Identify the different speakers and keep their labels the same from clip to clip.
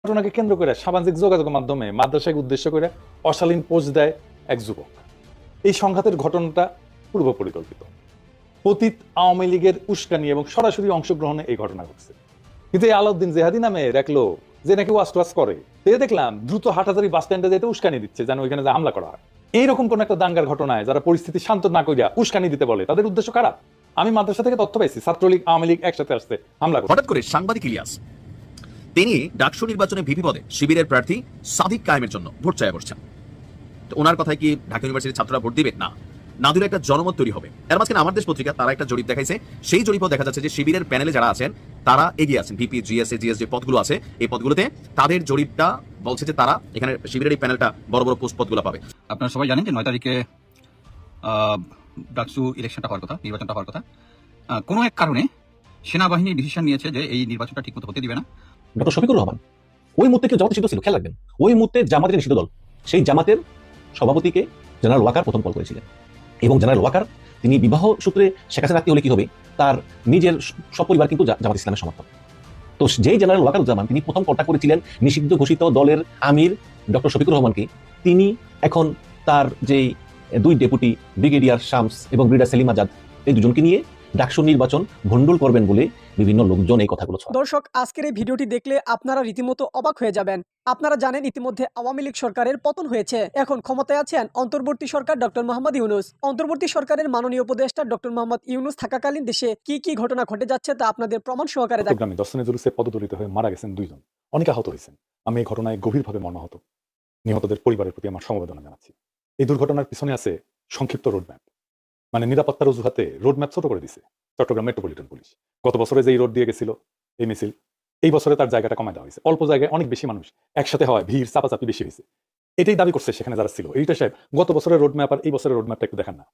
Speaker 1: ঘটনাকে কেন্দ্র করে সামাজিক যোগাযোগের মাধ্যমে মাদ্রাসাকে উদ্দেশ্য করে অশালীন পোস্ট দেয় এক যুবক। এই সংঘাতের ঘটনাটা পূর্ব পরিকল্পিত। পতিত আওয়ামী লীগের উস্কানি এবং সরাসরি অংশগ্রহণে এই ঘটনা ঘটছে। কিন্তু এই আলাউদ্দিন জেহাদি নামে এক লোক যে নাকি ওয়াস করে, দেখলাম দ্রুত হাটহাজারী বাস স্ট্যান্ডে যেতে উস্কানি দিচ্ছে যেন ওইখানে যে হামলা করা হয়। এইরকম কোন একটা দাঙ্গার ঘটনায় যারা পরিস্থিতি শান্ত না করিয়া উস্কানি দিতে বলে তাদের উদ্দেশ্য খারাপ। আমি মাদ্রাসা থেকে তথ্য পাইছি ছাত্রলীগ আওয়ামী লীগ একসাথে আসতে হামলা করে।
Speaker 2: হঠাৎ করে সাংবাদিক ইলিয়াস তিনি ডাকসু নির্বাচনে ভিপি পদে শিবিরের প্রার্থী সাদিক কায়েমের জন্য ভোট চাইয়া বসছেন। তো ওনার কথায় কি ঢাকা ইউনিভার্সিটির ছাত্ররা ভোট দিবে? না, না দিলে একটা জনমত তৈরি হবে। এর মাঝখানে আমার দেশ পত্রিকা তারা একটা জরিপ দেখাইছে, সেই জরিপও দেখা যাচ্ছে যে শিবিরের প্যানেলে যারা আছেন তারা এগিয়ে আছেন। ভিপি, জিএস যে পদগুলো আছে এই পদগুলোতে তাদের জরিপটা বলছে যে তারা এখানে শিবিরের এই প্যানেলটা বড় বড় পোস্ট পদগুলো পাবে।
Speaker 3: আপনারা সবাই জানেন যে 9 তারিখে ডাকসু ইলেকশনটা হওয়ার কথা, নির্বাচনটা হওয়ার কথা। কোনো এক কারণে সেনাবাহিনী ডিসিশন নিয়েছে যে এই নির্বাচনটা ঠিকমতো হতে দিবে না।
Speaker 4: ডক্টর শফিকুর রহমান ওই মুহূর্তে কেউ জামাতে ছিল, খেয়াল রাখবেন, ওই মুহূর্তে জামাতের নিষিদ্ধ দল, সেই জামাতের সভাপতিকে জেনারেল ওয়াকার প্রথম কল করেছিলেন। এবং জেনারেল ওয়াকার তিনি বিবাহ সূত্রে শেখ হাসিনা রাখতে হলে কি হবে, তার নিজের সপরিবার কিন্তু জামাত ইসলামের সমর্থক। তো যেই জেনারেল ওয়াকারুজ্জামান তিনি প্রথম কন্টাক্ট করেছিলেন নিষিদ্ধ ঘোষিত দলের আমির ডক্টর শফিকুর রহমানকে, তিনি এখন তার যেই দুই ডেপুটি ব্রিগেডিয়ার শামস এবং ব্রিগেডিয়ার সেলিম আজাদ এই দুজনকে নিয়ে ডাকসু নির্বাচন ভণ্ডুল করবেন বলে বিভিন্ন লোকজন এই কথাগুলো ছড়ায়।
Speaker 5: দর্শক, আজকের এই ভিডিওটি দেখলে আপনারা রীতিমতো অবাক হয়ে যাবেন। আপনারা জানেন ইতিমধ্যে আওয়ামী লীগ সরকারের পতন হয়েছে। এখন ক্ষমতায় আছেন অন্তর্বর্তী সরকার ডক্টর মোহাম্মদ ইউনূস। অন্তর্বর্তী সরকারের মাননীয় উপদেষ্টা ডক্টর মোহাম্মদ ইউনূস থাকাকালীন দেশে কি কি ঘটনা ঘটে যাচ্ছে তা আপনাদের প্রমাণ সহকারে দেখাবো।
Speaker 1: চট্টগ্রামে দর্শনে জুলুসে পদদলিত হয়ে মারা গেছেন 2 জন, অনেক আহত হয়েছেন। আমি এই ঘটনায় গভীরভাবে মর্মাহত। নিহতদের পরিবারের প্রতি আমার সমবেদনা জানাচ্ছি। এই দুর্ঘটনার পিছনে আছে সংক্ষিপ্ত রোডম্যাপ, মানে নিরাপত্তার অজুহাতে রোডম্যাপ ছোট করে দিছে চট্টগ্রাম মেট্রোপলিটন পুলিশ। গত বছরে যে রোড দিয়ে গেছিল এই মিছিল, এই বছরে তার জায়গাটা কমায় দেওয়া হয়েছে। অল্প জায়গায় অনেক বেশি মানুষ একসাথে হয়, ভিড় চাপাচাপি বেশি হয়েছে। এটাই দাবি করছে সেখানে যারা ছিল। এইটা সাহেব, গত বছরের রোডম্যাপ আর এই বছরের রোডম্যাপটা একটু দেখেন না,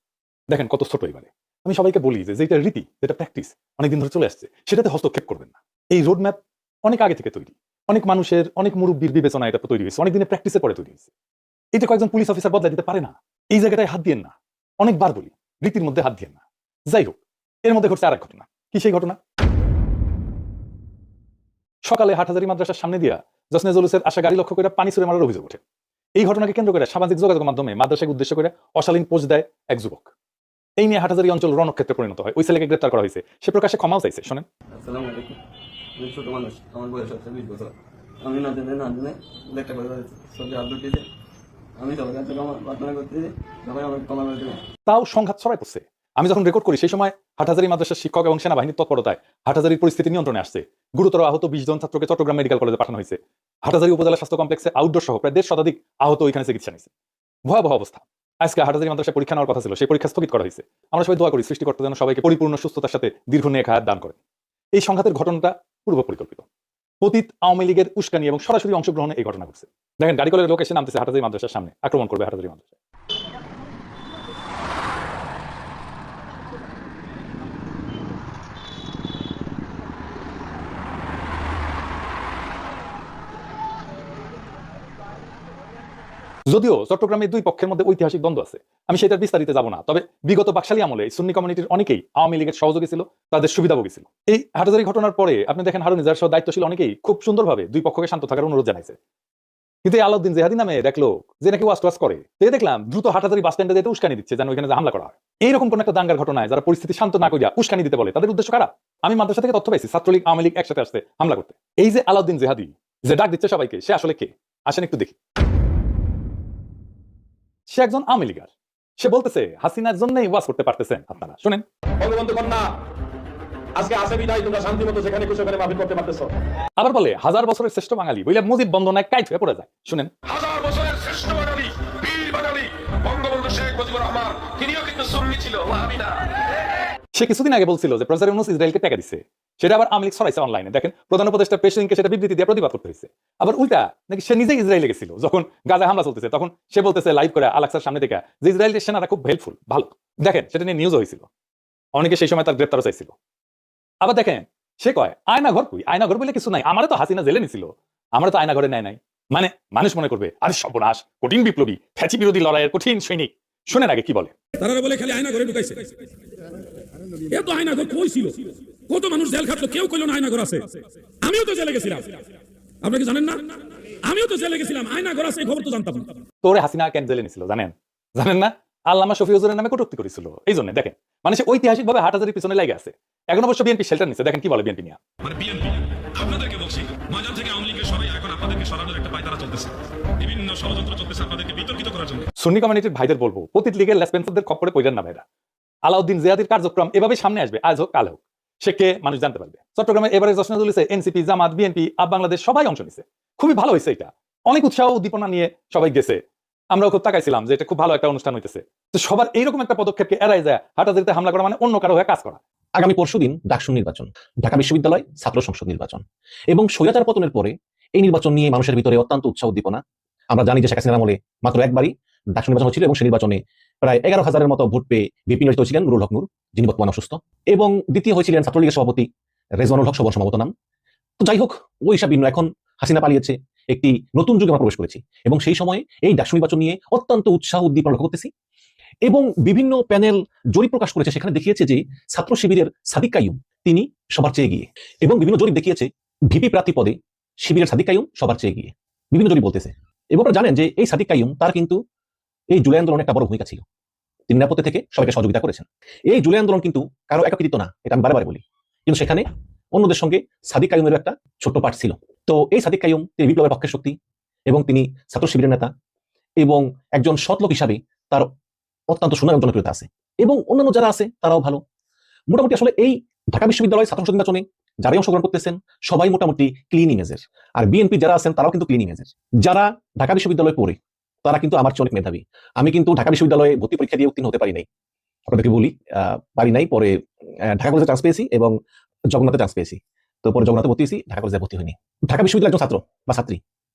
Speaker 1: দেখেন কত ছোট। এবারে আমি সবাইকে বলি যে যেটা রীতি, যেটা প্র্যাকটিস অনেকদিন ধরে চলে আসছে, সেটাতে হস্তক্ষেপ করবেন না। এই রোডম্যাপ অনেক আগে থেকে তৈরি, অনেক মানুষের, অনেক মুরব্বীর বিবেচনা এটা তৈরি হয়েছে, অনেক দিনের প্র্যাকটিসের পরে তৈরি হয়েছে। এটা কয়েকজন পুলিশ অফিসার বদলা দিতে পারে না। এই জায়গাটায় হাত দিয়েন না, অনেকবার বলি, রীতির মধ্যে হাত দিয়েন না। যাই হোক, এর মধ্যে ঘটছে আরেক ঘটনা। কি সেই ঘটনা? সকালে হাটহাজারী মাদ্রাসার সামনে দিয়া জসনে জুলুসের আসা গাড়ি লক্ষ্য করে পানি ছুড়ে মারার অভিযোগ ওঠে। এই ঘটনাকে কেন্দ্র করে সামাজিক যোগাযোগের মাধ্যমে মাদ্রাসাকে উদ্দেশ্য করে অশালীন পোস্ট দেয় এক যুবক। এই নিয়ে হাটহাজারী অঞ্চল রণক্ষেত্রে পরিণত হয়। ওই ছেলেকে গ্রেপ্তার করা হয়েছে। সে প্রকাশ্যে ক্ষমাও চাইছে। শোনেন।
Speaker 6: আসসালামু আলাইকুম। আমি ছোট মানুষ, আমার বয়স হচ্ছে 20 বছর। আমি না জেনে লেখা করে ছবি আপলোড দিয়েছে। আমি সবার কাছে প্রার্থনা করতেছি, সবাই আমাকে ক্ষমা করে দেবে।
Speaker 1: তাও সংঘাত ছড়াই পড়ছে। আমি যখন রেকর্ড করি সেই সময় হাটহাজারী মাদ্রাসার শিক্ষক এবং সেনাবাহিনীর তৎপরতায় হাটহাজারীর পরিস্থিতি নিয়ন্ত্রণে আসছে। গুরুতর আহত 20 জন ছাত্রকে চট্টগ্রাম মেডিকেল কলেজে পাঠানো হয়েছে। হাটহাজারী উপজেলা স্বাস্থ্য কমপ্লেক্সে আউটডোর সহ প্রায় 150 শতাধিক আহত ওইখানে চিকিৎসা নিয়েছে। ভয়াবহ অবস্থা। আজকে হাটহাজারী মাদ্রাসায় পরীক্ষা নেওয়ার কথা ছিল, সেই পরীক্ষা স্থগিত করা হয়েছে। আমরা সবাই দোয়া করি সৃষ্টিকর্তা যেন সবাইকে পরিপূর্ণ সুস্থতার সাথে দীর্ঘ নেক হায়াত দান করেন। এই সংঘাতের ঘটনাটা পূর্ব পরিকল্পিত। পতিত আওয়ামী লীগের উস্কানি এবং সরাসরি অংশগ্রহণে এই ঘটনা ঘটছে। দেখেন গাড়ি কলের লোক এসে নামতেছে হাটহাজারী মাদ্রাসার সামনে, আক্রমণ করবে হাটহাজারী মাদ্রাসায়। যদিও চট্টগ্রামে দুই পক্ষের মধ্যে ঐতিহাসিক দ্বন্দ্ব আছে, আমি সেটার বিস্তারিত যাব না। তবে বিগত বাকশালী আমলে সুন্নি কমিউনিটির অনেকেই আওয়ামী লীগের সহযোগী ছিল, তাদের সুবিধাভোগী ছিল। এই হাটহাজারী ঘটনার পরে আপনি দেখেন হারুন নিজার সহ দায়িত্বশীল অনেকেই খুব সুন্দরভাবে দুই পক্ষকে শান্ত থাকার অনুরোধ জানাইছে। কিন্তু এই আলাউদ্দিন জেহাদি নামে এক লোক যে নাকি ওয়াস করে, দেখলাম দ্রুত হাটহাজারী বাস স্ট্যান্ডে যেতে উস্কানি দিচ্ছে যেন ওইখানে হামলা করা হয়। এইরকম কোন একটা দাঙ্গার ঘটনায় যারা পরিস্থিতি শান্ত না করিয়া উস্কানি দিতে বলে তাদের উদ্দেশ্য খারাপ। আমি মাদ্রাসা থেকে তথ্য পাইছি ছাত্রলীগ আওয়ামী লীগ একসাথে আসতে হামলা করতে। এই যে আলাউদ্দিন জেহাদি যে ডাক দিচ্ছে সবাইকে, সে আসলে কে? আসেন একটু দেখি। সে একজন আওয়ামী লীগার। সে বলতেছে হাসিনার জন্যই ওয়াজ করতে পারতেছেন আপনারা। শুনেন।
Speaker 7: বঙ্গবন্ধু কন্যা আজকে আসে বিদায়, তোমরা শান্তি মতো যেখানে খুশি ওখানে মাহফিল করতে পারতেছো।
Speaker 1: আবার বলে 1000 বছরের শ্রেষ্ঠ বাঙালি বইলে মুজিব বন্দনায় কাইট হয়ে পড়ে যায়। শুনেন।
Speaker 7: 1000 বছরের শ্রেষ্ঠ বাঙালি, বীর বাঙালি বঙ্গবন্ধু শেখ মুজিবুর রহমান, তিনিও কিন্তু সুন্নি ছিল, ওয়াহাবি না।
Speaker 1: সে কিছুদিন আগে বলছিল যে প্রফেসর ইউনূস ইসরায়েলকে টাকা দিচ্ছে, সেটা আবার আওয়ামী লীগ ছড়াইছে অনলাইনে। দেখেন প্রধান উপদেষ্টা প্রেসিডেন্টকে সেটা বিবৃতি দিয়ে প্রতিবাদ করতে হয়েছে। আবার উল্টা নাকি সে নিজেই ইসরায়েলে গেছিল, যখন গাজায় হামলা চলতেছে তখন সে বলতেছে লাইভ করে আলাক্সার সামনে থেকে যে ইসরায়েলের সেনারা খুব হেল্পফুল, ভালো। দেখেন সেটা নিয়ে নিউজও হয়েছিল, অনেকে সেই সময় তার গ্রেপ্তারও চাইছিল। আবার দেখেন সে কয় আয়না ঘর কই, আয়না ঘর বলে কিছু নাই, আমারও তো হাসিনা জেলে নিছিল, আমরা তো আয়না ঘরে নেয় নাই। মানে মানুষ মনে করবে আরে সর্বনাশ, কঠিন বিপ্লবী, ফ্যাচি বিরোধী লড়াইয়ের কঠিন সৈনিক। শুনেন আগে কি বলে।
Speaker 8: তারা বলে খালি আয়না ঘরে ঢুকাইছে, এত আয়না ঘর কই ছিল? কত মানুষ জেল খাটলো, কেউ কইলো না আয়না ঘর আছে। আমিও তো জেলে গেছিলাম, আপনি কি জানেন না? আমিও তো জেলে গেছিলাম, আয়না ঘর আছে, এই খবর তো জানতাম না।
Speaker 1: তোরে হাসিনা কেন জেলে নিছিল জানেন? জানেন না? আল্লামা শফি হুজুরের নামে কটূক্তি করেছিল। এই জন্য দেখেন, মানে সে ঐতিহাসিকভাবে হাটহাজারির পিছনে লেগে আছে। এখন অবশ্য বিএনপি শেল্টার নিচ্ছে, দেখেন কি বলে বিএনপি নিয়ে।
Speaker 7: মানে বিএনপি আপনাদেরকে বলছি, ময়দান থেকে আওয়ামী লীগের সবাই এখন আপনাদেরকে সরানোর একটা পায়তারা চলতেছে, বিভিন্ন ষড়যন্ত্র চলতেছে আপনাদেরকে বিতর্কিত করার জন্য।
Speaker 1: সুন্নি কমিউনিটির ভাইদের বলবো, পতিত লীগের লেসপেন্সারদের খপ্পরে পড়েন না ভাইরা। আলাউদ্দিন জিয়াদির কার্যক্রম এভাবে সামনে আসবে, আজ হোক কাল হোক, সে কে মানুষ জানতে পারবে। চট্টগ্রামে এবারে জশ্ন জুলিসে এনসিপি, জামাত, বিএনপি, আপ বাংলাদেশ সবাই অংশ নিছে। খুবই ভালো হয়েছে এটা, অনেক উৎসাহ উদ্দীপনা নিয়ে সবাই গেছে। আমরাও খুব তাকাইছিলাম যে এটা খুব ভালো একটা অনুষ্ঠান হইতেছে। তো সবার এইরকম একটা পদক্ষেপকে এড়াই যায় হাটহাজারিতে হামলা করা মানে অন্য কারো হয়ে কাজ করা।
Speaker 4: আগামী পরশুদিন ডাকসু নির্বাচন, ঢাকা বিশ্ববিদ্যালয় ছাত্র সংসদ নির্বাচন এবং স্বৈরাচার পতনের পরে এই নির্বাচন নিয়ে মানুষের ভিতরে অত্যন্ত উৎসাহ উদ্দীপনা। আমরা জানি যে শেখ হাসিনার আমলে মাত্র একবারই ডাকসু নির্বাচন হচ্ছিল এবং সেই নির্বাচনে প্রায় 11,000-এর মতো ভোট পেয়ে ভিপি নির্বাচিত হয়েছিলেন নুরুল হক নূর, যিনি বর্তমানে অসুস্থ, এবং দ্বিতীয় হয়েছিলেন ছাত্রলীগের সভাপতি রেজওয়ানুল হক, সবার সম্ভবত নাম। তো যাই হোক, ওই হিসাব ভিন্ন। এখন হাসিনা পালিয়েছে, একটি নতুন যুগে আমরা প্রবেশ করেছি এবং সেই সময়ে এই ডাকসু নির্বাচন নিয়ে অত্যন্ত উৎসাহ উদ্দীপনা লক্ষ্য করতেছি। এবং বিভিন্ন প্যানেল জরিপ প্রকাশ করেছে, সেখানে দেখিয়েছে যে ছাত্র শিবিরের সাদিক কাইয়ুম তিনি সবার চেয়ে এগিয়ে, এবং বিভিন্ন জরিপ দেখিয়েছে ভিপি প্রার্থী পদে শিবিরের সাদিক কাইয়ুম সবার চেয়ে এগিয়ে, বিভিন্ন জরিপ বলতেছে। এবং আপনারা জানেন যে এই সাদিক কাইয়ুম তার কিন্তু এই জুলাই আন্দোলনে একটা বড় ভূমিকা ছিল, তিনি নিরাপত্তা থেকে সবাইকে সহযোগিতা করেছেন। এই জুলাই আন্দোলন কিন্তু কারো একাকৃতিত্ব না, এটা আমি বারে বলি, কিন্তু সেখানে অন্যদের সঙ্গে সাদিক কাইয়ুমের একটা ছোট্ট পার্ট ছিল। তো এই সাদিক কাইয়ুম তিনি বিপ্লবের পক্ষের শক্তি এবং তিনি ছাত্র শিবিরের নেতা এবং একজন সৎ লোক হিসাবে তার অত্যন্ত সুনাম জনপ্রিয়তা আছে, এবং অন্যান্য যারা আছে তারাও ভালো। মোটামুটি আসলে এই ঢাকা বিশ্ববিদ্যালয় ছাত্র সংসদ নির্বাচনে যারাই অংশগ্রহণ করতেছেন সবাই মোটামুটি ক্লিন ইমেজের। আর বিএনপি যারা আছেন তারাও কিন্তু ক্লিন ইমেজের। যারা ঢাকা বিশ্ববিদ্যালয়ে পড়ে তারা কিন্তু আমার চেয়ে অনেক মেধাবী। আমি কিন্তু ঢাকা বিশ্ববিদ্যালয়ে ভর্তি পরীক্ষা দিয়ে উত্তীর্ণ হতে পারি নাই, আপনাদেরকে বলি, পারি নাই। পরে ঢাকা কলেজে চান্স পেয়েছি এবং জগন্নাথে চান্স পেয়েছি। তো পরে জগন্নাথে ভর্তি হয়েছি, ঢাকা কলেজে ভর্তি হয়নি। ঢাকা বিশ্ববিদ্যালয়ের একজন ছাত্র বা ছাত্রী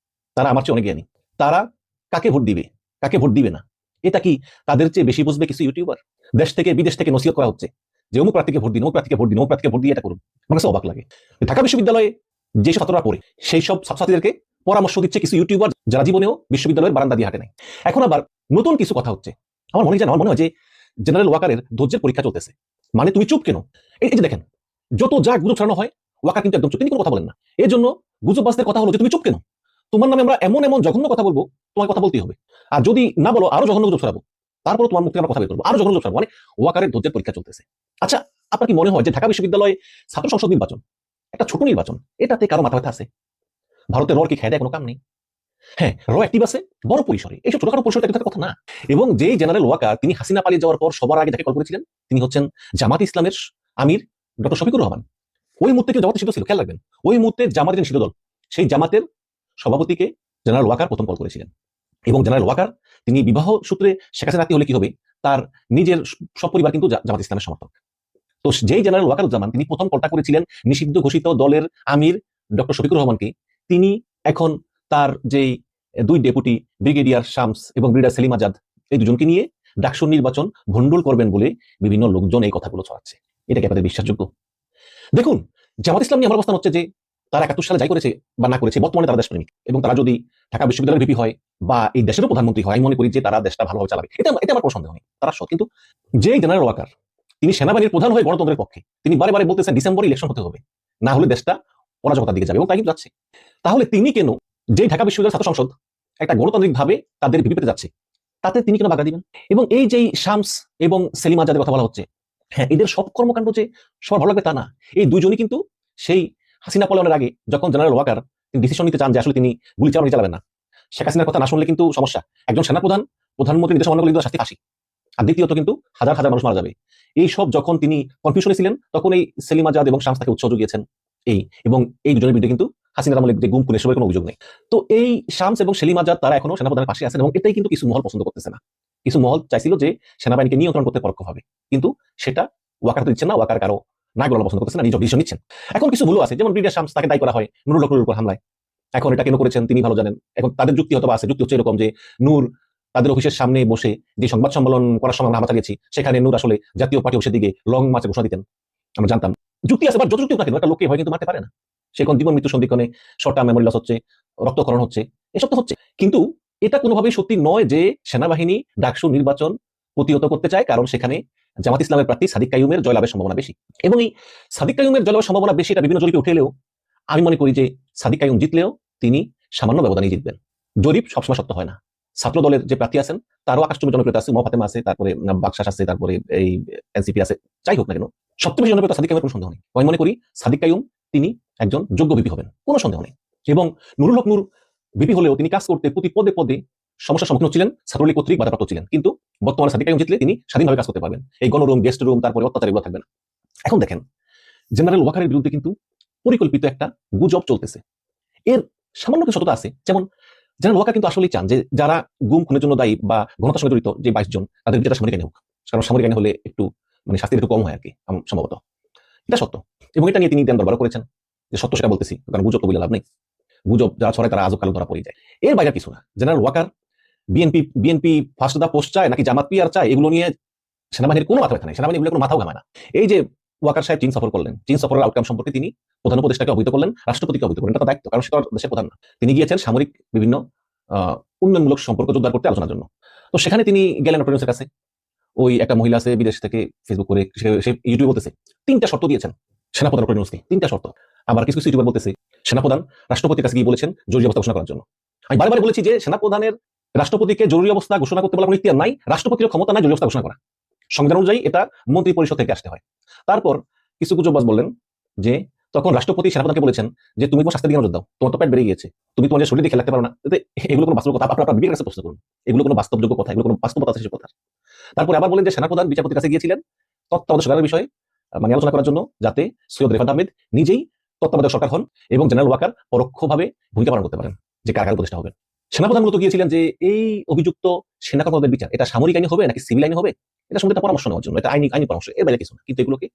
Speaker 4: তারা আমার চেয়ে অনেক জ্ঞানী। তারা কাকে ভোট দিবে, কাকে ভোট দিবে না, এটা কি তাদের চেয়ে বেশি বুঝবে কিছু ইউটিউবার? দেশ থেকে বিদেশ থেকে নসিহত করা হচ্ছে যে অমুক প্রার্থীকে ভোট দিন, অমুক প্রার্থীকে ভোট দিন, অমুক প্রার্থীকে ভোট দিয়ে এটা করুন। আমার কাছে অবাক লাগে। ঢাকা বিশ্ববিদ্যালয়ে যেসব ছাত্ররা পড়ে সেই সব ছাত্রছাত্রীদেরকে পরামর্শ দিচ্ছে কিছু ইউটিউবার যারা জীবনেও বিশ্ববিদ্যালয়ের বারান্দা দিয়ে হাঁটে নাই। এখন আবার নতুন কিছু কথা হচ্ছে। আমার মনে হয় যে জেনারেল ওয়াকারের ধৈর্যের পরীক্ষা চলতেছে। মানে তুমি চুপ কেন? এই যে দেখেন, যত যা গুজব ছড়ানো হয় ওয়াকার কিন্তু একদম চুপ, তিনি কোনো কথা বলেন না। এই জন্য গুজববাজদের কথা হলো যে তুমি চুপ কেন, তোমার নামে আমরা এমন এমন জঘন্য কথা বলবো, তোমার কথা বলতেই হবে, আর যদি না বলো আরো জঘন্য গুজব ছড়াবো, তারপরে তোমার মুখ থেকে আমরা কথা বের করবো, আরো জঘন্য গুজব ছড়াবো। মানে ওয়াকারের ধৈর্যের পরীক্ষা চলতেছে। আচ্ছা, আপনার কি মনে হয় যে ঢাকা বিশ্ববিদ্যালয়ে ছাত্র সংসদ নির্বাচন একটা ছোট নির্বাচন, এটাতে কারো মাথা ব্যথা আছে? ভারতের র কি খেয়ে দেয় কোনো কাম নেই? হ্যাঁ, র অ্যাক্টিভ আছে বড় পরিসরে, এইসব ছোটখাটো পরিসরে থাকার কথা না। এবং যেই জেনারেল ওয়াকার তিনি হাসিনা পালিয়ে যাওয়ার পর সবার আগে যাকে কল করেছিলেন তিনি হচ্ছেন জামাত ইসলামের আমির ডক্টর শফিকুর রহমান। ওই মুহূর্তে কেউ জামাতে নিষিদ্ধ ছিল, খেয়াল রাখবেন, ওই মুহূর্তে জামাতের নিষিদ্ধ দল, সেই জামাতের সভাপতিকে জেনারেল ওয়াকার প্রথম কল করেছিলেন। এবং জেনারেল ওয়াকার তিনি বিবাহ সূত্রে শেখ হাসিনা নাতি হলে কি হবে, তার নিজের সব পরিবার কিন্তু জামাত ইসলামের সমর্থক। তো যেই জেনারেল ওয়াকারুজ্জামান তিনি প্রথম কলটা করেছিলেন নিষিদ্ধ ঘোষিত দলের আমির ডক্টর শফিকুর রহমানকে, তিনি এখন তার যেই দুই ডেপুটি ব্রিগেডিয়ার শামস এবং ব্রিগেডিয়ার সেলিম আজাদ, এই দুজনকে নিয়ে ডাকসু নির্বাচন ভণ্ডুল করবেন বলে বিভিন্ন লোকজন এই কথাগুলো ছড়াচ্ছে। এটা কি আপনাদের বিশ্বাসযোগ্য? দেখুন, জামাত ইসলাম নিয়ে আমার অবস্থান হচ্ছে যে তারা 71 সালে যাই করেছে বা না করেছে, বর্তমানে তারা দেশপ্রেমিক, এবং তারা যদি ঢাকা বিশ্ববিদ্যালয়ের ভিপি হয় বা এই দেশেরও প্রধানমন্ত্রী হয়, আমি মনে করি যে তারা দেশটা ভালোভাবে চালাবে। এটা আমার কোনো সন্দেহ নেই, তারা সৎ। কিন্তু যে জেনারেল ওয়াকার তিনি সেনাবাহিনীর প্রধান হয়ে গণতন্ত্রের পক্ষে, তিনি বারে বারে বলতেছেন ডিসেম্বরে ইলেকশন হতে হবে, না হলে দেশটা অরাজকতার দিকে যাবে, এবং তাই কিন্তু যাচ্ছে। তাহলে তিনি কেন, যে ঢাকা বিশ্ববিদ্যালয় ছাত্র সংসদ একটা গণতান্ত্রিক ভাবে তাদের ভিপি পেতে যাচ্ছে, তাতে তিনি কেন বাধা দিবেন? এবং এই যে শামস এবং সেলিম আজাদের কথা বলা হচ্ছে, হ্যাঁ, এদের সব কর্মকাণ্ড যে সবার ভালো লাগবে তা না। এই দুইজনই কিন্তু সেই হাসিনা পলায়নের আগে যখন জেনারেল ওয়াকার তিনি ডিসিশন নিতে চান যে আসলে তিনি গুলি চালাবেন না, শেখ হাসিনার কথা না শুনলে কিন্তু সমস্যা, একজন সেনাপ্রধান প্রধানমন্ত্রী নির্দেশ অমান্য করলে কিন্তু শাস্তি ফাঁসি, আর দ্বিতীয়ত কিন্তু হাজার হাজার মানুষ মারা যাবে। এই সব যখন তিনি কনফিউশনে ছিলেন তখন এই সেলিম আজাদ এবং শামস তাকে উৎসাহ জুগিয়েছেন। এবং এই দুজনের বিরুদ্ধে কিন্তু হাসিনার আমলে যে গুম খুনের সবাই কোনো অভিযোগ নেই। তো এই শামস এবং সেলিম আজাদ তারা এখনো সেনাপ্রধানের পাশে আছেন, এবং এটাই কিন্তু কিছু মহল পছন্দ করতেছে না। কিছু মহল চাইছিল যে সেনাবাহিনীকে নিয়ন্ত্রণ করতে পরোক্ষভাবে, কিন্তু সেটা ওয়াকার দিচ্ছেন না, ওয়াকার কারো না গলা পছন্দ করতেছে না, নিজ ডিসিশন নিচ্ছেন। এখন কিছু ভুল আছে, যেমন ব্রিগেডিয়ার শামস তাকে দায়ী করা হয় নুরুল হকের উপর হামলায়। এখন এটা কেন করেছেন তিনি ভালো জানেন। এখন তাদের যুক্তি হয়তো আছে, যুক্তি হচ্ছে এরকম যে নূর তাদের অফিসের সামনে বসে যে সংবাদ সম্মেলন করার সময় আমরা হামলা চালিয়েছি, সেখানে নূর আসলে জাতীয় পার্টি অফিসের দিকে লং মার্চে ঘোষণা দিতেন, আমরা জানতাম। যুক্তি আছে, বা যত যুক্তি থাকে একটা লোককে হয় কিন্তু মারতে পারে না। সেখন জীবন মৃত্যু সন্ধিক্ষণে শর্ট টার্ম মেমোরি লস হচ্ছে, রক্তক্ষরণ হচ্ছে, এসব তো হচ্ছে। কিন্তু এটা কোনোভাবেই সত্যি নয় যে সেনাবাহিনী ডাকসু নির্বাচন প্রতিহত করতে চায়, কারণ সেখানে জামাত ইসলামের প্রার্থী সাদিক কাইয়ুমের জয়লাভের সম্ভাবনা বেশি। এবং এই সাদিক কাইয়ুমের জয়লাভের সম্ভাবনা বেশি, এটা বিভিন্ন জরিপে উঠে এলেও আমি মনে করি যে সাদিক কাইয়ুম জিতলেও তিনি সামান্য ব্যবধানে জিতবেন। জরিপ সবসময় সত্য হয় না। ছাত্র দলের যে প্রার্থী আছেন তারও আকাশচুম্বী জনপ্রিয়তা আছে, ফাতেমা আছে, তারপরে বাকশাস আছে, তারপরে এই এনসিপি আছে। যাই হোক না কেন, সবচেয়ে বেশি জনপ্রিয়তা সাদিক কাইমের কোনো সন্দেহ নেই। আমি মনে করি সাদিক কাইয়ুম তিনি একজন যোগ্য ভিপি হবেন, কোনো সন্দেহ নেই। এবং নুরুল হক নূর ভিপি হলেও তিনি কাজ করতে প্রতি পদে পদে সমস্যার সম্মুখীন হচ্ছিলেন, ছাত্রলীগ কর্তৃক বাধাপ্রাপ্ত ছিলেন। কিন্তু বর্তমানে সাদিক কাইয়ুম জিতলে তিনি স্বাধীনভাবে কাজ করতে পারবেন। এই গণরুম, গেস্ট রুম, তারপরে অত্যাচার এগুলো থাকবে না। এখন দেখেন, জেনারেল ওয়াকারের বিরুদ্ধে কিন্তু পরিকল্পিত একটা গুজব চলতেছে। এর সামান্য কিছু সত্যতা আছে। যেমন জেনারেল ওয়াকার কিন্তু আসলেই চান যে যারা গুম খুনের জন্য দায়ী বা গণহত্যার সঙ্গে জড়িত যে 22 জন, তাদের বিচারটা সামরিক আইনে হোক। কারণ সামরিক আইনে হলে একটু শাস্তি একটু কম হয় আর কি, সম্ভবত। এটা সত্য, এবং এটা নিয়ে তিনি দেন দরবার করেছেন যে সত্য সেটা বলতেছি, কারণ গুজব তো বলে লাভ নেই। গুজব যারা ছড়ায় তারা আজব কালো ধরা পড়ে যায়। এর বাইরে কিছু না। General Waker BNP first the post চায় নাকি জামাত পিআর চায়, এগুলো নিয়ে সেনাবাহিনীর কোনো মাথা ব্যথা নেই। সেনাবাহিনী এগুলো কোনো মাথাও ঘামায় না। এই যে ওয়াকার সাহেব চীন সফর করলেন, চীন সফরের আউটকাম সম্পর্কে তিনি প্রধান উপদেষ্টাকে অবহিত করলেন, রাষ্ট্রপতিকে অবহিত করলেন। এটা তার দায়িত্ব, কারণ সে তো দেশের প্রধান না। তিনি গিয়েছেন সামরিক বিভিন্ন উন্নয়নমূলক সম্পর্ক জোরদার করতে আলোচনার জন্য। তো সেখানে তিনি গেলেন ডক্টর ইউনূসের কাছে। ওই একটা মহিলা আছে বিদেশ থেকে, ফেসবুক করে সে ইউটিউবে বলতেছে 3টা শর্ত দিয়েছেন সেনাপ্রধান ডক্টর ইউনূসকে, 3টা শর্ত। আবার কিছু কিছু ইউটিউবার বলতেছে সেনাপ্রধান রাষ্ট্রপতির কাছে গিয়ে বলেছেন জরুরি অবস্থা ঘোষণা করার জন্য। আমি বারবার বলেছি যে সেনাপ্রধানের রাষ্ট্রপতিকে জরুরি অবস্থা ঘোষণা করতে বলার কোনো ইখতিয়ার নাই, রাষ্ট্রপতির ক্ষমতা নাই জরুরি অবস্থা ঘোষণা করা। সংবিধান অনুযায়ী এটা মন্ত্রী পরিষদ থেকে আসতে হয়। তারপর কিছু গুজববাজ বললেন যে তখন রাষ্ট্রপতি সেনাপ্রধানকে বলেছেন যে তুমি তোমার স্বাস্থ্যের দিকে নজর দাও, তোমার তো পেট বেড়ে গিয়েছে, তুমি তোমার শরীর দিয়ে খেলে রাখতে পারো না। এগুলো কোনো বাস্তব কথা, আপনার বিবেকের কাছে প্রশ্ন করুন। এগুলো কোনো বাস্তবযোগ্য কথা, এগুলো কোনো বাস্তবতা আছে সে কথা। তারপরে আবার বলেন যে সেনাপ্রধান বিচারপতির কাছে গিয়েছিলেন তত্ত্বাবধায়ক সরকারের বিষয়ে আলোচনা করার জন্য, যাতে সৈয়দ রেফাত আহমেদ নিজেই তত্ত্বাবধায়ক সরকার হন এবং জেনারেল ওয়াকার পরোক্ষভাবে ভূমিকা পালন করতে পারেন, যে কারাগার উপদেষ্টা হবেন। সেনাপ্রধান মূলত গিয়েছিলেন যে এই অভিযুক্ত সেনা কর্মকর্তাদের বিচার এটা সামরিক আইনে হবে নাকি সিভিল আইনে হবে, এটা সম্বন্ধে পরামর্শ নেওয়ার জন্য। এটা আইনি পরামর্শ, এর বাইরে কিছু না। কিন্তু এগুলোকে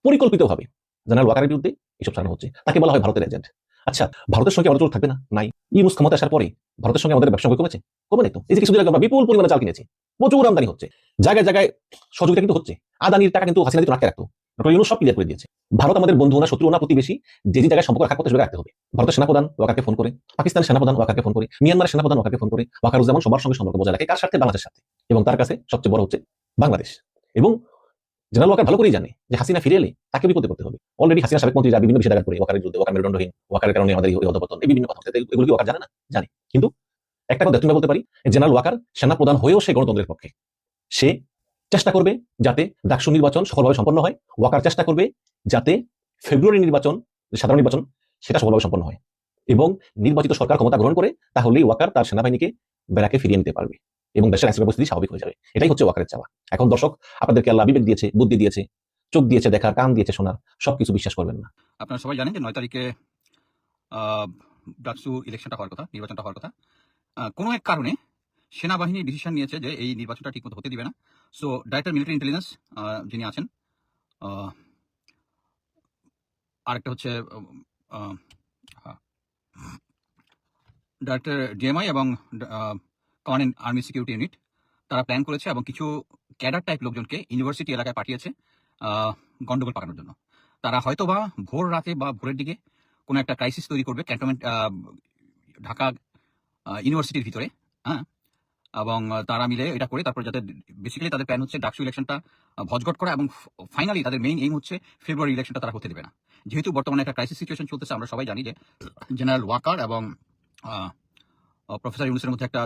Speaker 4: পরিকল্পিতভাবে জেনারেল ওয়াকারের বিরুদ্ধে এইসব চালানো হচ্ছে। তাকে বলা হয় ভারতের এজেন্ট। আচ্ছা, ভারতের সঙ্গে আমাদের জোর থাকবে না? নাই। ইউনূস ক্ষমতা আসার পরে ভারতের সঙ্গে আমাদের ব্যবসা কমেছে? কমে নাই তো। এই যে কিছুদিন আগে আমরা বিপুল পরিমাণে চাল কিনেছি, প্রচুর আমদানি হচ্ছে, জায়গায় জায়গায় সহযোগিতা কিন্তু হচ্ছে। আদানির টাকা কিন্তু হাসিনা দিতে আটকে রাখতো, ডক্টর ইউনূস সব ক্লিয়ার করে দিয়েছে। ভারত আমাদের বন্ধু না, শত্রু না, প্রতিবেশী। যে জায়গায় সম্পর্ক রাখা করতে রাখতে হবে। ভারতের সেনাপ্রধান ওয়াকারকে ফোন করে, পাকিস্তানের সেনাপ্রধান ওয়াকারকে ফোন করে, মিয়ানমারের সেনাপ্রধান ওয়াকারকে ফোন করে। ওয়াকারুজ্জামান সবার সঙ্গে সম্পর্ক বজায় রাখে কার সাথে? বাংলাদেশের সাথে। এবং তার কাছে সবচেয়ে বড় হচ্ছে বাংলাদেশ। এবং জেনারেল ওয়াকার ভালো করেই জানে যে হাসিনা ফিরে এলে তাকে বিপদে করতে হবে। অলরেডি হাসিনা সাবেক মন্ত্রীরা বিভিন্ন নিষেধাজ্ঞা করে ওয়াকারের বিরুদ্ধে, ওয়াকার মেরুদণ্ডহীন, ওয়াকারের কারণে আমাদের এই অধপতন, এই বিভিন্ন কথা। এগুলো কি ওয়াকার জানে না? জানে। কিন্তু একটা কথা তুমি বলতে পারি, জেনারেল ওয়াকার সেনাপ্রধান হয়েও সে গণতন্ত্রের পক্ষে। সে চেষ্টা করবে যাতে ডাকসু নির্বাচন সফলভাবে সম্পন্ন হয়। ওয়াকার চেষ্টা করবে যাতে ফেব্রুয়ারি নির্বাচন, সাধারণ নির্বাচন, সেটা সফলভাবে সম্পন্ন হয় এবং নির্বাচিত সরকার ক্ষমতা গ্রহণ করে। তাহলেই ওয়াকার তার সেনাবাহিনীকে ব্যারাকে ফিরিয়ে নিতে পারবে এবং দেশের আইনশৃঙ্খলা পরিস্থিতি স্বাভাবিক হয়ে যাবে। এটাই হচ্ছে ওয়াকারের চাওয়া। এখন দর্শক, আপনাদেরকে আল্লাহ বিবেক দিয়েছে, বুদ্ধি দিয়েছে, চোখ দিয়েছে দেখার, কান দিয়েছে শোনার, সবকিছু বিশ্বাস করবেন না।
Speaker 3: আপনারা সবাই জানেন যে 9 তারিখে ডাকসু ইলেকশনটা হওয়ার কথা, নির্বাচনটা হওয়ার কথা। কোনো এক কারণে সেনাবাহিনী ডিসিশন নিয়েছে যে এই নির্বাচনটা ঠিকমতো হতে দিবে না। সো ডাইরেক্টর মিলিটারি ইন্টেলিজেন্স যিনি আছেন, আরেকটা হচ্ছে ডাইরেক্টর ডিএমআই এবং কমান্ড আর্মি সিকিউরিটি ইউনিট, তারা প্ল্যান করেছে এবং কিছু ক্যাডার টাইপ লোকজনকে ইউনিভার্সিটি এলাকায় পাঠিয়েছে গন্ডগোল পাকানোর জন্য। তারা হয়তোবা ভোর রাতে বা ভোরের দিকে কোনো একটা ক্রাইসিস তৈরি করবে ক্যান্টনমেন্ট ঢাকা ইউনিভার্সিটির ভিতরে, হ্যাঁ। এবং তারা মিলে এটা করে তারপর যাতে বেসিক্যালি তাদের প্ল্যান হচ্ছে ডাকসু ইলেকশনটা ভজঘট করা এবং ফাইনালি তাদের মেইন এইম হচ্ছে ফেব্রুয়ারি ইলেকশনটা তারা হতে দেবে না। যেহেতু বর্তমানে একটা ক্রাইসিস সিচুয়েশন চলতেছে, আমরা সবাই জানি যে জেনারেল ওয়াকার এবং প্রফেসর ইউনূসের মধ্যে একটা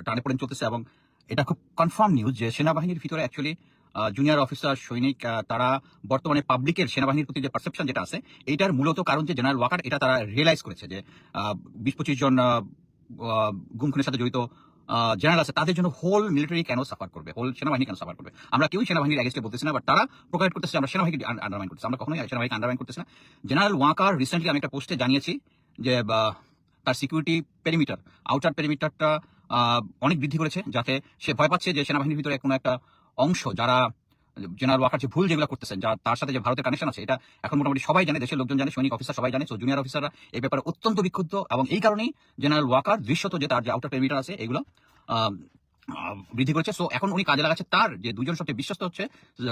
Speaker 3: টানাপোড়েন চলতেছে এবং এটা খুব কনফার্ম নিউজ যে সেনাবাহিনীর ভিতরে অ্যাকচুয়ালি জুনিয়র অফিসার, সৈনিক, তারা বর্তমানে পাবলিকের সেনাবাহিনীর প্রতি যে পারসেপশন যেটা আছে, এইটার মূলত কারণ যে জেনারেল ওয়াকার এটা তারা রিয়েলাইজ করেছে যে 20-25 জন গুম খুনের সাথে জড়িত জেনারেল আছে, তাদের জন্য হোল মিলিটারি কেন সাফার করবে, হোল সেনাবাহিনী কেন সাফার করবে। আমরা কেউই সেনাবাহিনীর এগেইনস্টে বলতেছি না, বাট তারা প্রোভাইড করতেছে আমরা সেনাবাহিনীকে আন্ডারমাইন করতেছি। আমরা কখনোই সেনাবাহিনীকে আন্ডারমাইন করতেছি না। জেনারেল ওয়াকার রিসেন্টলি আমি একটা পোস্টে জানিয়েছি যে তার সিকিউরিটি পেরিমিটার, আউটার পেরিমিটারটা অনেক বৃদ্ধি করেছে, যাতে সে ভয় পাচ্ছে যে সেনাবাহিনীর ভিতরে কোনো একটা অংশ যারা জেনারেল ওয়াকার যে ভুল যেগুলো করতেছেন, যারা তার সাথে যে ভারতের কানেকশন আছে, এটা এখন মোটামুটি সবাই জানে, দেশের লোকজন জানে, সৈনিক অফিসার সবাই জানে। সো জুনিয়র অফিসাররা এই ব্যাপারে অত্যন্ত বিক্ষুব্ধ এবং এই কারণেই জেনারেল ওয়াকার দৃশ্যত যে তার যে আউটার পেরিমিটার আছে এগুলো বৃদ্ধি করেছে। সো এখন উনি কাজে লাগাচ্ছে তার যে দুজন সবচেয়ে বিশ্বস্ত হচ্ছে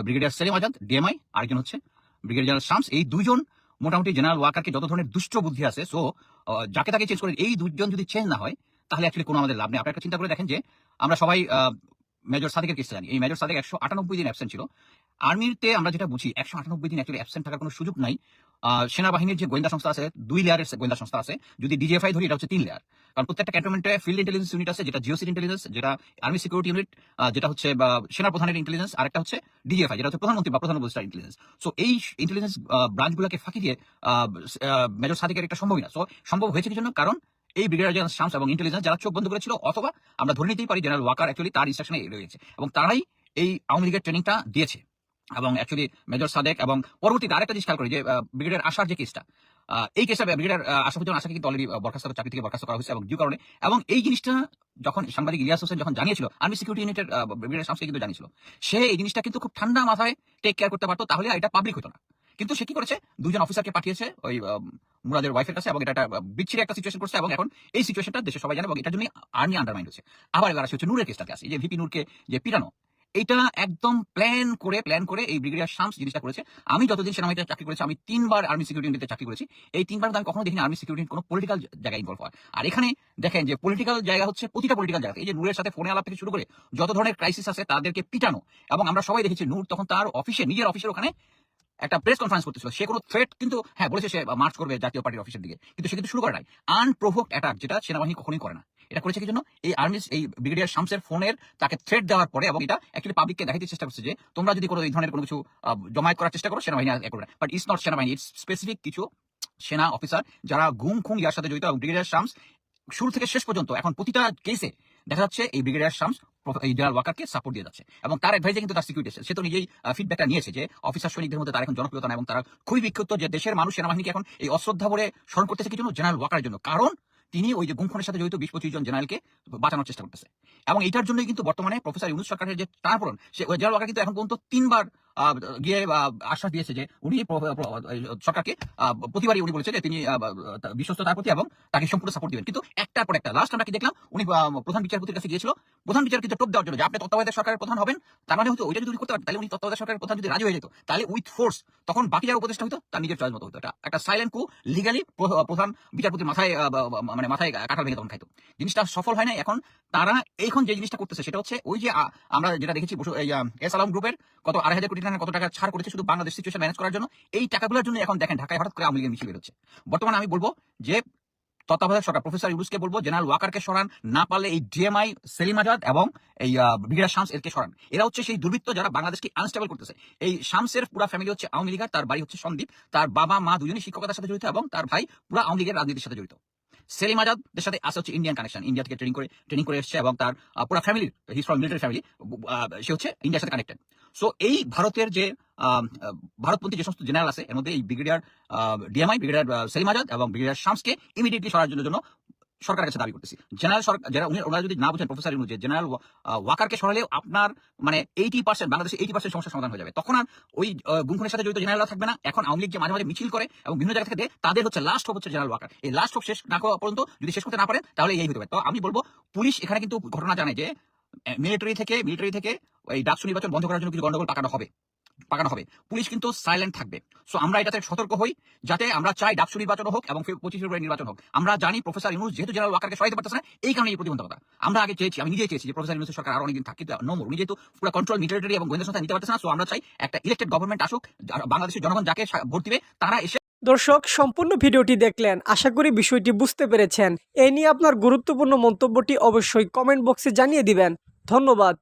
Speaker 3: ব্রিগেডিয়ার সেলিম আজাদ ডিএমআই, আরেকজন হচ্ছে ব্রিগেডিয়ার জেনারেল শামস। এই দুজন মোটামুটি জেনারেল ওয়াকারকে যত ধরনের দুষ্ট বুদ্ধি আছে, সো যাকে তাকে চেঞ্জ করে, এই দুজন যদি চেঞ্জ না হয় তাহলে অ্যাকচুয়ালি কোনো আমাদের লাভ নেই। আপনারা একটা চিন্তা করে দেখেন যে আমরা সবাই মেজর সাদেকের কেসটা জানি। এই মেজর সাদেক 198 দিন অ্যাবসেন্ট ছিল। আর্মিতে আমরা যেটা বুঝি 198 দিন অ্যাকচুয়ালি অ্যাবসেন্ট থাকার কোনো সুযোগ নাই। সেনাবাহিনীর যে গোয়েন্দা সংস্থা আছে 2 লেয়ারের গোয়েন্দা সংস্থা আছে, যদি ডিজিএফআই ধরি এটা হচ্ছে 3 লেয়ার। কারণ প্রত্যেকটা ক্যান্টনমেন্টে ফিল্ড ইন্টেলিজেন্স ইউনিট আছে, যেটা জিওসি ইন্টেলিজেন্স, যেটা আর্মি সিকিউরিটি ইউনিট, যেটা হচ্ছে সেনা প্রধানের ইন্টেলিজেন্স, আর একটা হচ্ছে ডিজিএফআই, যেটা হচ্ছে প্রধানমন্ত্রী বা প্রধান উপদেষ্টার ইন্টেলিজেন্স। সো এই ইন্টেলিজেন্স ব্রাঞ্চগুলোকে ফাঁকি দিয়ে মেজর সাদিকের এটা সম্ভবই না। সো সম্ভব হয়েছে কি জন্য? কারণ এই ব্রিগেডিয়ার জেনারেল শামস এবং ইন্টেলিজেন্স যারা চোখ বন্ধ করেছিল, অথবা আমরা ধরে নিতেই পারি জেনারেল ওয়াকার অ্যাকচুয়ালি তার ইনস্ট্রাকশনে রয়েছে, এবং তারাই এই আওয়ামী লীগের ট্রেনিংটা দিয়েছে। এবং অ্যাকচুয়ালি মেজর সাদেক এবং পরবর্তীতে আরেকটা জিনিস খেয়াল করি যে ব্রিগেডিয়ার আশার যে কেসটা, এই কেসটা ব্রিগেডিয়ার আশাফুজ্জামান আশাকে কিন্তু অলরেডি চাকরি থেকে বরখাস্ত করা হয়েছে এবং ডিউ কারণে। এবং এই জিনিসটা যখন সাংবাদিক ইলিয়াস হোসেন যখন জানিয়েছিল, আর্মি সিকিউরিটি ইউনিটের ব্রিগেডিয়ার শামসকে কিন্তু জানিয়েছিল, সে এই জিনিসটা কিন্তু খুব ঠান্ডা মাথায় টেক কেয়ার করতে পারতো, তাহলে এটা পাবলিক হতো না। কিন্তু সে কি করেছে, 2 জন অফিসারকে পাঠিয়েছে ওই মুরাদের ওয়াইফের কাছে, এবং এটা একটা বিচ্ছিরি একটা সিচুয়েশন করছে, এবং এখন এই সিচুয়েশনটা দেশে সবাই জানে, এবং এটার জন্য আর্মি আন্ডারমাইন্ড হচ্ছে। আবার এবার আসে হচ্ছে নূরের কেসটাকে আসে, এই যে ভিপি নূরকে যে পিটানো, এইটা একদম প্ল্যান করে এই ব্রিগেডিয়ার শামস জিনিসটা করেছে। আমি যতদিন সেনাবাহিনীতে চাকরি করেছি, আমি 3 বার আর্মি সিকিউরিটি ইউনিটে চাকরি করেছি, এই 3 বার আমি কখনো দেখিনি আর্মি সিকিউরিটি কোনো পলিটিক্যাল জায়গায় ইনভলভ হয়। আর এখানে দেখেন যে পলিটিক্যাল জায়গা হচ্ছে প্রতিটা পলিটিক্যাল জায়গা, এই যে নূরের সাথে ফোনে আলাপ থেকে শুরু করে যত ধরনের ক্রাইসিস আছে তাদেরকে পিটানো। এবং আমরা সবাই দেখেছি নূর তখন তার অফিসে, নিজের অফিসের ওখানে একটা প্রেস কনফারেন্স করতেছিল। সে কোনো থ্রেট কিন্তু হ্যাঁ বলেছে সে মার্চ করবে জাতীয় পার্টির অফিসের দিকে, কিন্তু সে কিন্তু শুরু করে নাই আনপ্রোভোকড অ্যাটাক, যেটা সেনাবাহিনী কখনোই করে না। এটা করেছে কি জন্য? এই এই ব্রিগেডিয়ার শামসের ফোনের তাকে থ্রেট দেওয়ার পরে, এবং এটা অ্যাকচুয়ালি পাবলিককে দেখাতে চেষ্টা করছে যে তোমরা যদি কোনো এই ধরনের কোনো কিছু জমায়েত করার চেষ্টা করো, সেনাবাহিনী করবে না। বাট ইটস নট সেনাবাহিনী, ইটস স্পেসিফিক কিছু সেনা অফিসার যারা গুম খুন ইয়ার সাথে জড়িত। এবং ব্রিগেডিয়ার শামস শুরু থেকে শেষ পর্যন্ত এখন প্রতিটা কেসে দেখা যাচ্ছে এই ব্রিগেডিয়ার শামস এই জেনারেল ওয়াকারকে সাপোর্ট দিয়ে যাচ্ছে, এবং তার অ্যাডভাইসে কিন্তু তার সিকিউরিটি সে তো নিজেই ফিডব্যাকটা নিয়েছে যে অফিসার সৈনিকদের মধ্যে তার এখন জনপ্রিয়তা না, এবং তারা খুবই বিক্ষুব্ধ যে দেশের মানুষ সেনাবাহিনীকে এখন এই অশ্রদ্ধা ভরে স্মরণ করতেছে কি জন্য? জেনারেল ওয়াকারের জন্য। কারণ তিনি ওই যে গুম খুনের সাথে জড়িত 20-25 জন জেনারেলকে বাঁচানোর চেষ্টা করতেছে, এবং এটার জন্যই কিন্তু বর্তমানে প্রফেসর ইউনূস সরকারের যে টানাপোড়েন, সে জেনারেল ওয়াকার কিন্তু এখন পর্যন্ত 3 বার গিয়ে আশ্বাস দিয়েছে যে উনি সরকারকে প্রতিবারই উনি বলেছে যে তিনি বিশ্বস্ত তার প্রতি এবং তাকে সম্পূর্ণ সাপোর্ট দিবেন। কিন্তু একটার পর একটা লাস্ট আমরা কি দেখলাম, উনি প্রধান বিচারপতির কাছে গিয়েছিল, প্রধান বিচারপতি টোপ দেওয়ার জন্য যে আপনি তত্ত্বাবধায়ক সরকারের প্রধান হবেন, তার মানে হতো ওইটা যদি করতে পারতেন, তাহলে উনি তত্ত্বাবধায়ক সরকারের প্রধান যদি রাজি হয়ে যেত, তাহলে উইথ ফোর্স তখন বাকি যারা উপদেষ্টা হতো তার নিজের চয়েস মতো হতো। একটা সাইলেন্ট কু, লিগালি প্রধান বিচারপতির মাথায় মাথায় কাঁঠাল ভেঙে তখন খাইতো। জিনিসটা সফল হয় না। এখন তারা এখন যে জিনিসটা করতেছে সেটা হচ্ছে ওই যে আমরা যেটা দেখেছি এস আলম গ্রুপের কত 2,500 কোটি টাকা কত টাকা ছাড় করেছে শুধু বাংলাদেশ সিচুয়েশন ম্যানেজ করার জন্য। এই টাকাগুলোর জন্য এখন দেখেন ঢাকায় হঠাৎ করে আওয়ামী লীগের মিছিল বের হচ্ছে। বর্তমানে আমি বলবো যে তত্ত্বাবধায়ক সরকার প্রফেসর ইউনূসকে বলবো জেনারেল ওয়াকারকে সরান, না পারলে এই ডিএমআই সেলিম আজাদ এবং এই ব্রিগেডিয়ার শামস এরকে সরান। এরা হচ্ছে সেই দুর্বৃত্ত যারা বাংলাদেশকে আনস্টেবল করতেছে। এই শামসের পুরা ফ্যামিলি হচ্ছে আওয়ামী লীগার, তার বাড়ি হচ্ছে সন্দ্বীপ, তার বাবা মা দুজনই শিক্ষকতার সাথে জড়িত, এবং তার ভাই পুরা আওয়ামী লীগের রাজনীতির সাথে জড়িত। সেলিম আজাদের সাথে আছে হচ্ছে ইন্ডিয়ান কানেকশন, ইন্ডিয়া থেকে ট্রেনিং করে এসেছে, এবং তার পুরো family, his from military family, সে হচ্ছে ইন্ডিয়ার সাথে কানেক্টেড। সো এই ভারতের যে ভারতপন্থী যে সমস্ত জেনারেল আছে, এর মধ্যে এই brigadier DMI, brigadier Selim Azad এবং ব্রিগেডিয়ার শামসকে ইমিডিয়েটলি সরার জন্য সরকারের কাছে দাবি করতেছি। জেনারেল সরকার যারা ওনারা যদি না বুঝেন প্রফেসর ইউনূস যে জেনারেল ওয়াকারকে সরালে আপনার মানে 80% বাংলাদেশে 80% সমস্যার সমাধান হয়ে যাবে, তখন আর ওই গুমখুনের সাথে জড়িত জেনারেলরা থাকবে না। এখন আওয়ামী লীগ যে মাঝে মাঝে মিছিল করে এবং বিভিন্ন জায়গা থেকে দেয়, তাদের হচ্ছে লাস্ট হোপ হচ্ছে জেনারেল ওয়াকার। এই লাস্ট হোপ শেষ না করা পর্যন্ত যদি শেষ করতে না পারেন তাহলে এই হতে পারে। তো আমি বলবো পুলিশ এখানে কিন্তু ঘটনা জানে যে মিলিটারি থেকে এই ডাকসু নির্বাচন বন্ধ করার জন্য কিছু গন্ডগোল পাকানো হবে। পুলিশ কিন্তু সাইলেন্ট থাকবে। সো আমরা এটাতে সতর্ক হই, যাতে আমরা চাই ডাকসু নির্বাচন হোক এবং 25 ফেব্রুয়ারি নির্বাচন হোক। আমরা জানি প্রফেসর ইউনূস যেহেতু জেনারেল ওয়াকারকে সরাইতে পারতেছে না, এই কারণে এই প্রতিবন্ধকতা। আমরা আগে চেয়েছি, আমি নিজেই চেয়েছি যে প্রফেসর ইউনূসের সরকার আরো অনেকদিন থাকি, নোমর উনি যেহেতু পুরো কন্ট্রোল মিলিটারি এবং গোয়েন্দা সংস্থা নিতে পারতেছে না। সো আমরা চাই একটা ইলেক্টেড গভর্নমেন্ট আসুক, বাংলাদেশের জনগণ যাকে ভোট দিবে তারা এসে।
Speaker 5: দর্শক, সম্পূর্ণ ভিডিওটি দেখলেন, আশা করি বিষয়টি বুঝতে পেরেছেন। এই নিয়ে আপনার গুরুত্বপূর্ণ মন্তব্যটি অবশ্যই কমেন্ট বক্সে জানিয়ে দিবেন। ধন্যবাদ।